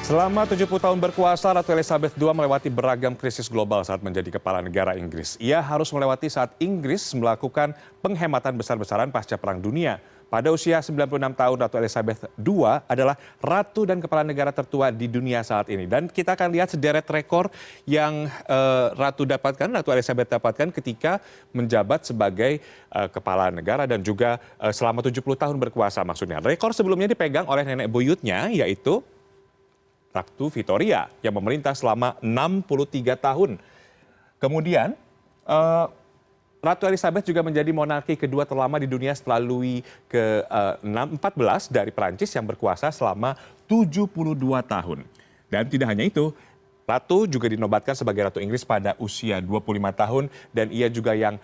Selama 70 tahun berkuasa, Ratu Elizabeth II melewati beragam krisis global saat menjadi kepala negara Inggris. Ia harus melewati saat Inggris melakukan penghematan besar-besaran pasca Perang Dunia. Pada usia 96 tahun, Ratu Elizabeth II adalah ratu dan kepala negara tertua di dunia saat ini. Dan kita akan lihat sederet rekor yang Ratu Elizabeth dapatkan ketika menjabat sebagai kepala negara dan juga selama 70 tahun berkuasa maksudnya. Rekor sebelumnya dipegang oleh nenek buyutnya, yaitu Ratu Victoria yang memerintah selama 63 tahun. Kemudian Ratu Elizabeth juga menjadi monarki kedua terlama di dunia setelah Louis ke-14 dari Prancis yang berkuasa selama 72 tahun. Dan tidak hanya itu, Ratu juga dinobatkan sebagai Ratu Inggris pada usia 25 tahun dan ia juga yang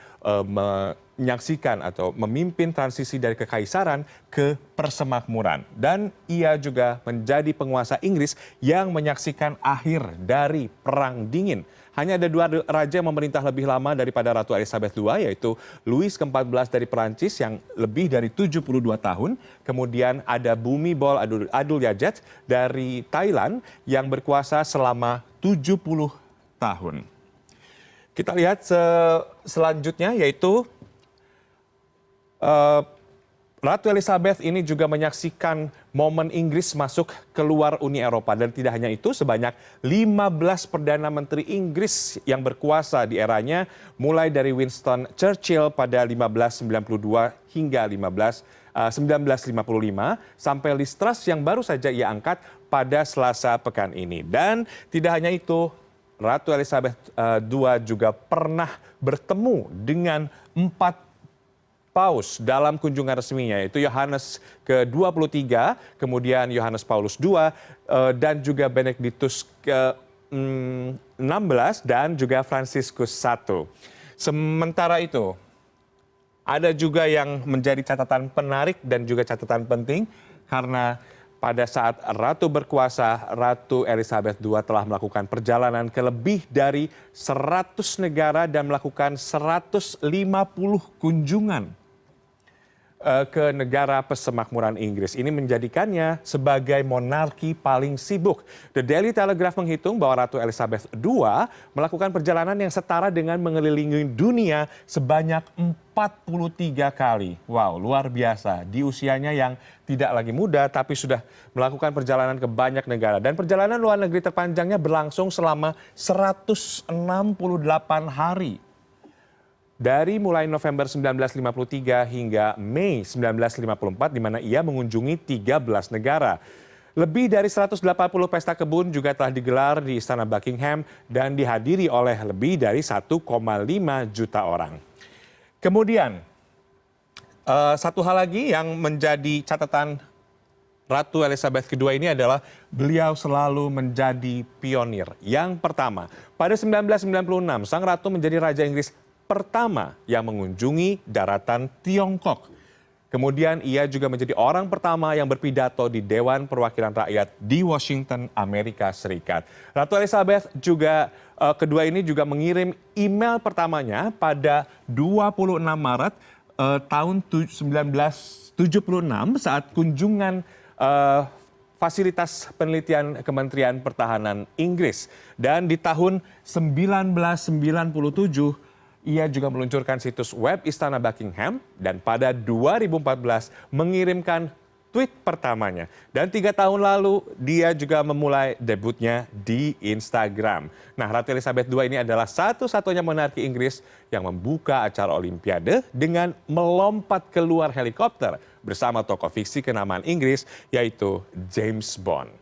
menyaksikan atau memimpin transisi dari kekaisaran ke persemakmuran. Dan ia juga menjadi penguasa Inggris yang menyaksikan akhir dari Perang Dingin. Hanya ada dua raja yang memerintah lebih lama daripada Ratu Elizabeth II, yaitu Louis ke-14 dari Perancis yang lebih dari 72 tahun. Kemudian ada Bhumibol Adulyadej dari Thailand yang berkuasa selama 70 tahun. Kita lihat selanjutnya yaitu Ratu Elizabeth ini juga menyaksikan momen Inggris masuk keluar Uni Eropa. Dan tidak hanya itu, sebanyak 15 Perdana Menteri Inggris yang berkuasa di eranya, mulai dari Winston Churchill pada 1592 hingga 1955, sampai Liz Truss yang baru saja ia angkat pada Selasa pekan ini. Dan tidak hanya itu, Ratu Elizabeth II juga pernah bertemu dengan 4 Paus dalam kunjungan resminya, yaitu Yohanes ke-23, kemudian Yohanes Paulus II, dan juga Benediktus ke-16, dan juga Fransiskus I. Sementara itu, ada juga yang menjadi catatan penarik dan juga catatan penting, karena pada saat Ratu berkuasa, Ratu Elizabeth II telah melakukan perjalanan ke lebih dari 100 negara dan melakukan 150 kunjungan ke negara persemakmuran Inggris. Ini menjadikannya sebagai monarki paling sibuk. The Daily Telegraph menghitung bahwa Ratu Elizabeth II melakukan perjalanan yang setara dengan mengelilingi dunia sebanyak 43 kali. Wow, luar biasa. Di usianya yang tidak lagi muda, tapi sudah melakukan perjalanan ke banyak negara. Dan perjalanan luar negeri terpanjangnya berlangsung selama 168 hari. Dari mulai November 1953 hingga Mei 1954, di mana ia mengunjungi 13 negara. Lebih dari 180 pesta kebun juga telah digelar di Istana Buckingham dan dihadiri oleh lebih dari 1,5 juta orang. Kemudian, satu hal lagi yang menjadi catatan Ratu Elizabeth II ini adalah beliau selalu menjadi pionir. Yang pertama, pada 1996, Sang Ratu menjadi Raja Inggris pertama yang mengunjungi daratan Tiongkok. Kemudian ia juga menjadi orang pertama yang berpidato di Dewan Perwakilan Rakyat di Washington, Amerika Serikat. Ratu Elizabeth juga kedua ini juga mengirim email pertamanya pada 26 Maret tahun 1976 saat kunjungan fasilitas penelitian Kementerian Pertahanan Inggris. Dan di tahun 1997, ia juga meluncurkan situs web Istana Buckingham dan pada 2014 mengirimkan tweet pertamanya. Dan 3 tahun lalu dia juga memulai debutnya di Instagram. Nah, Ratu Elizabeth II ini adalah satu-satunya monarki Inggris yang membuka acara Olimpiade dengan melompat keluar helikopter bersama tokoh fiksi kenamaan Inggris, yaitu James Bond.